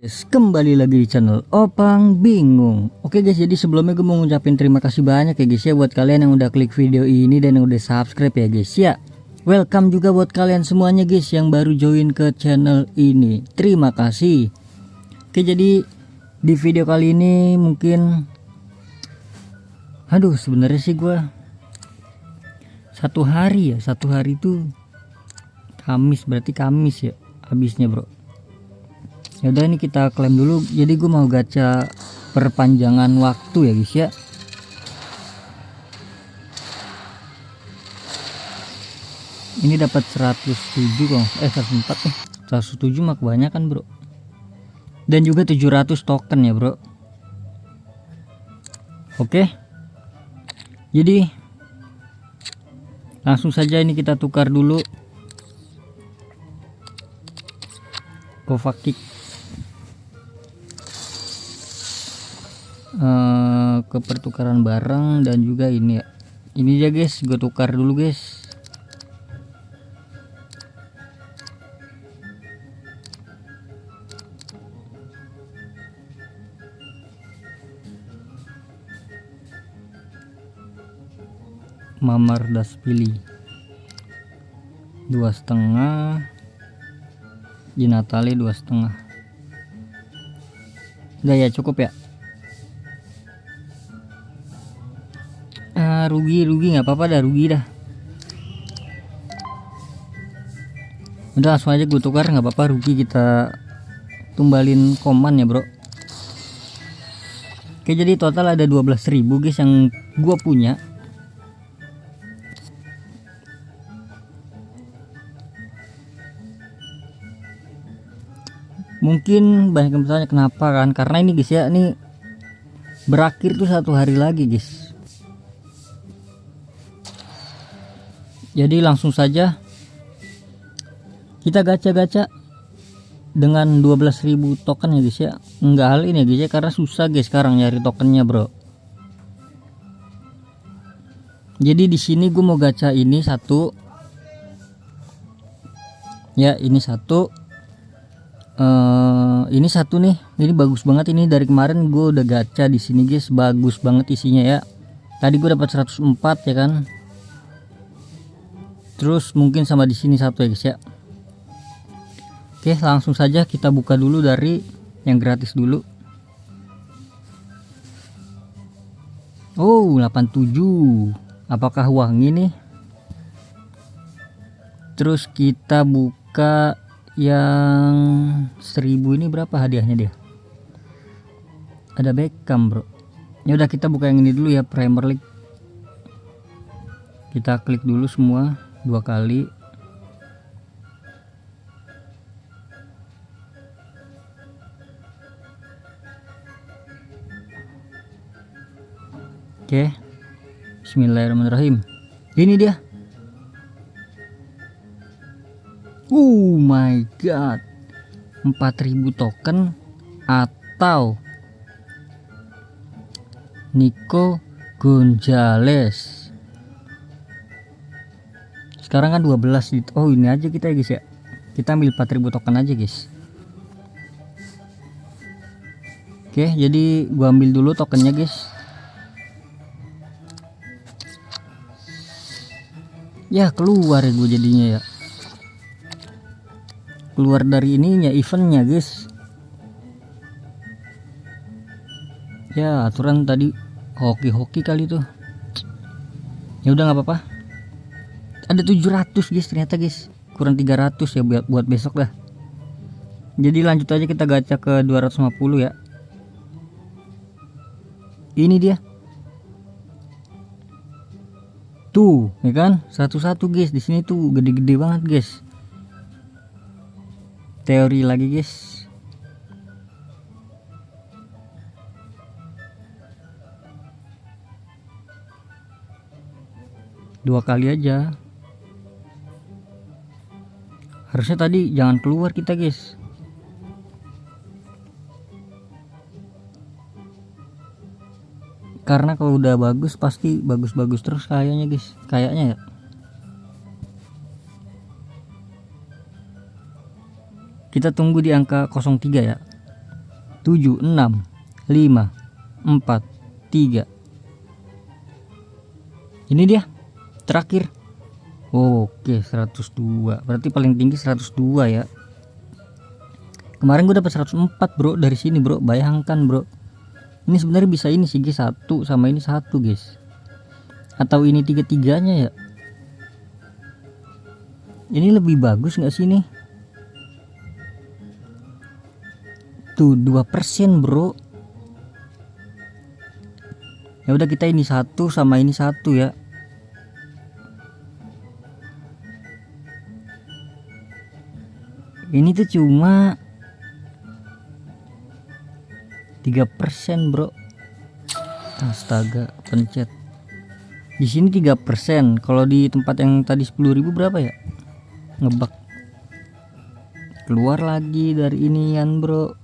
Kembali lagi di channel Opang Bingung. Oke guys, jadi sebelumnya gue mau ngucapin terima kasih banyak ya guys ya buat kalian yang udah klik video ini dan yang udah subscribe ya guys ya. Welcome juga buat kalian semuanya guys yang baru join ke channel ini. Terima kasih. Oke, jadi di video kali ini mungkin sebenarnya sih gue satu hari itu Kamis, berarti Kamis ya habisnya bro. Ya udah, ini kita klaim dulu. Jadi gue mau gacha perpanjangan waktu ya guys ya. Ini dapat 107 kok. 104 nih. 107 mah kebanyakan bro. Dan juga 700 token ya bro. Oke. Jadi langsung saja ini kita tukar dulu Kovacic ke pertukaran barang, dan juga ini ya. Ini aja guys, gue tukar dulu guys. Mamardashvili 2,5, Jinatali 2,5. Udah ya, cukup ya. Rugi nggak apa-apa dah, rugi dah. Udah langsung aja gue tukar, nggak apa-apa, rugi kita tumbalin koman ya bro. Oke, jadi total ada 12.000 guys yang gue punya. Mungkin banyak yang bertanya kenapa kan, karena ini guys ya, ini berakhir tuh 1 hari lagi guys. Jadi langsung saja kita gacha-gacha dengan 12.000 token ya guys ya. Enggak hal ini ya guys ya, karena susah guys sekarang nyari tokennya bro. Jadi di sini gue mau gacha ini satu ya, ini satu. Ini satu nih, ini bagus banget. Ini dari kemarin gue udah gacha di sini guys, bagus banget isinya ya. Tadi gue dapat 104 ya kan. Terus mungkin sama di sini satu ya guys ya. Oke, langsung saja kita buka dulu dari yang gratis dulu. Oh, 87. Apakah wangi nih? Terus kita buka yang 1000 ini, berapa hadiahnya dia? Ada Beckham bro. Ya udah, kita buka yang ini dulu ya, Premier League. Kita klik dulu semua 2 kali. Oke, bismillahirrahmanirrahim. Ini dia. Oh my god, 4.000 token atau Nico Gonzalez. Sekarang kan 12 gitu. Oh, ini aja kita ya guys ya. Kita ambil 4.000 token aja guys. Oke, jadi gua ambil dulu tokennya guys. Ya keluar ya gue jadinya ya. Keluar dari ininya, eventnya guys. Ya aturan tadi hoki kali tuh. Ya udah nggak apa-apa. Ada 700 guys ternyata guys, kurang 300 ya buat besok dah. Jadi lanjut aja, kita gacha ke 250 ya. Ini dia tuh ya kan, 101 guys. Di sini tuh gede-gede banget guys. Teori lagi guys. Dua kali aja. Harusnya tadi jangan keluar kita guys. Karena kalau udah bagus pasti bagus-bagus terus kayaknya guys. Kayaknya ya. Kita tunggu di angka 03 ya. 7, 6, 5, 4, 3. Ini dia terakhir. Oke, 102. Berarti paling tinggi 102 ya. Kemarin gue dapat 104 bro dari sini bro. Bayangkan bro. Ini sebenarnya bisa ini sih guys, 1 sama ini 1 guys. Atau ini 3-3-nya ya. Ini lebih bagus nggak sih nih? Tuh 2% bro. Ya udah kita ini 1 sama ini 1 ya. Ini tuh cuma 3% bro. Astaga, pencet. Di sini 3%. Kalau di tempat yang tadi 10.000 berapa ya? Ngebak. Keluar lagi dari inian bro.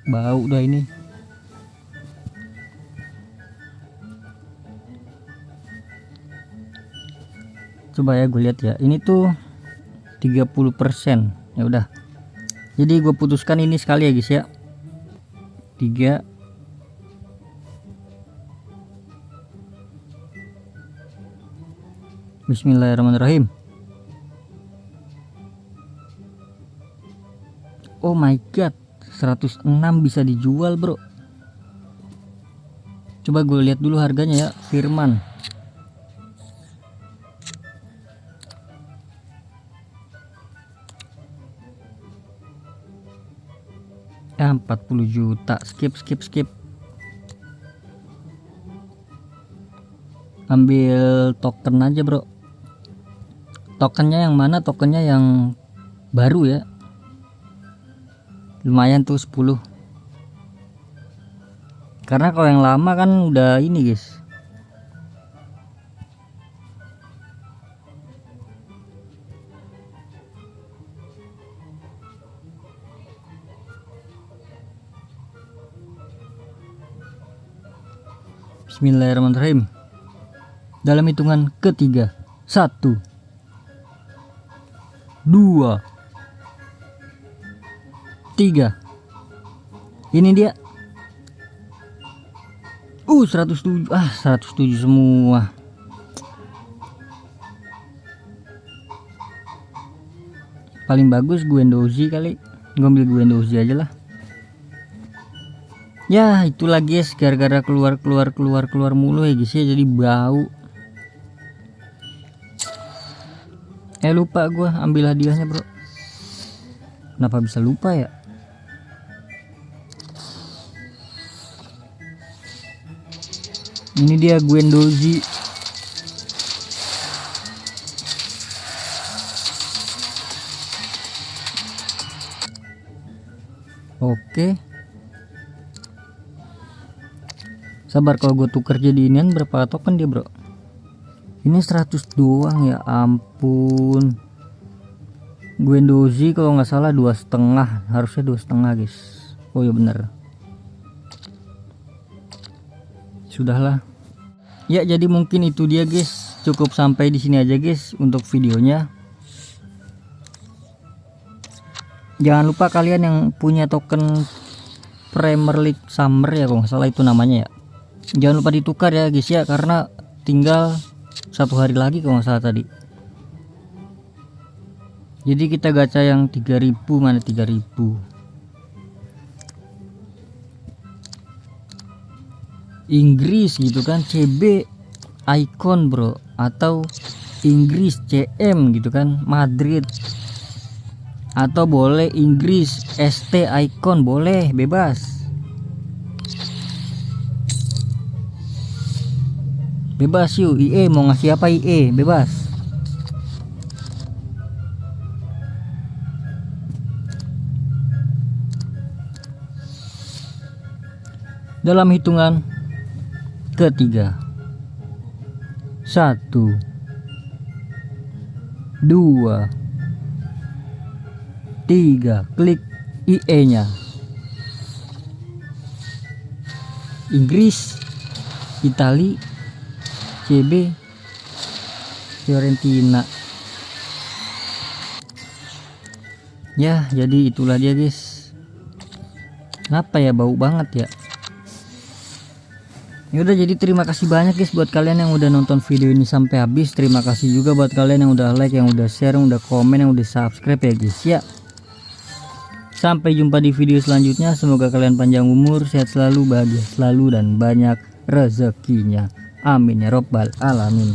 Bau dah ini. Coba ya gue lihat ya. Ini tuh 30%. Ya udah. Jadi gue putuskan ini sekali ya guys ya. 3. Bismillahirrahmanirrahim. Oh my god, 106 bisa dijual bro. Coba gue lihat dulu harganya ya. Firman. Ya 40 juta. Skip. Ambil token aja bro. Tokennya yang mana? Tokennya yang baru ya. Lumayan tuh 10. Karena kalau yang lama kan udah ini guys. Bismillahirrahmanirrahim. Dalam hitungan ketiga. 1, 2, 3. Ini dia. 107. 107 semua. Paling bagus Guendouzi kali. Gue ambil Guendouzi aja lah. Ya itulah guys, gara-gara keluar mulu ya guys ya, jadi bau. Lupa gue ambil hadiahnya bro. Kenapa bisa lupa ya? Ini dia Guendouzi. Oke. Sabar, kalau gue tuker jadi inian berapa token dia bro? Ini 100 doang ya ampun. Guendouzi kalau nggak salah 2,5, harusnya 2,5 guys. Oh ya bener. Sudahlah. Ya jadi mungkin itu dia guys. Cukup sampai di sini aja guys untuk videonya. Jangan lupa kalian yang punya token Premier League Summer ya, kalau nggak salah itu namanya ya. Jangan lupa ditukar ya guys ya, karena tinggal 1 hari lagi kalau nggak salah tadi. Jadi kita gacha yang 3000, mana 3000. Inggris gitu kan, CB Icon bro, atau Inggris CM gitu kan, Madrid. Atau boleh Inggris ST Icon, boleh, bebas. Bebas yuk, IE mau ngasih apa IE, bebas. Dalam hitungan ketiga. 1, 2, 3. Klik IE nya. Inggris, Itali, CB, Fiorentina. Ya jadi itulah dia guys. Kenapa ya bau banget ya? Yaudah, jadi terima kasih banyak guys buat kalian yang udah nonton video ini sampai habis. Terima kasih juga buat kalian yang udah like, yang udah share, yang udah komen, yang udah subscribe ya guys ya. Sampai jumpa di video selanjutnya. Semoga kalian panjang umur, sehat selalu, bahagia selalu, dan banyak rezekinya. Amin ya robbal alamin.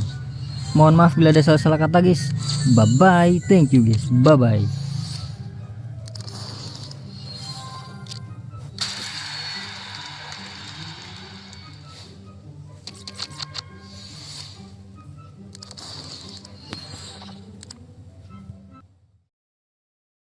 Mohon maaf bila ada salah-salah kata guys. Bye bye, thank you guys, bye bye.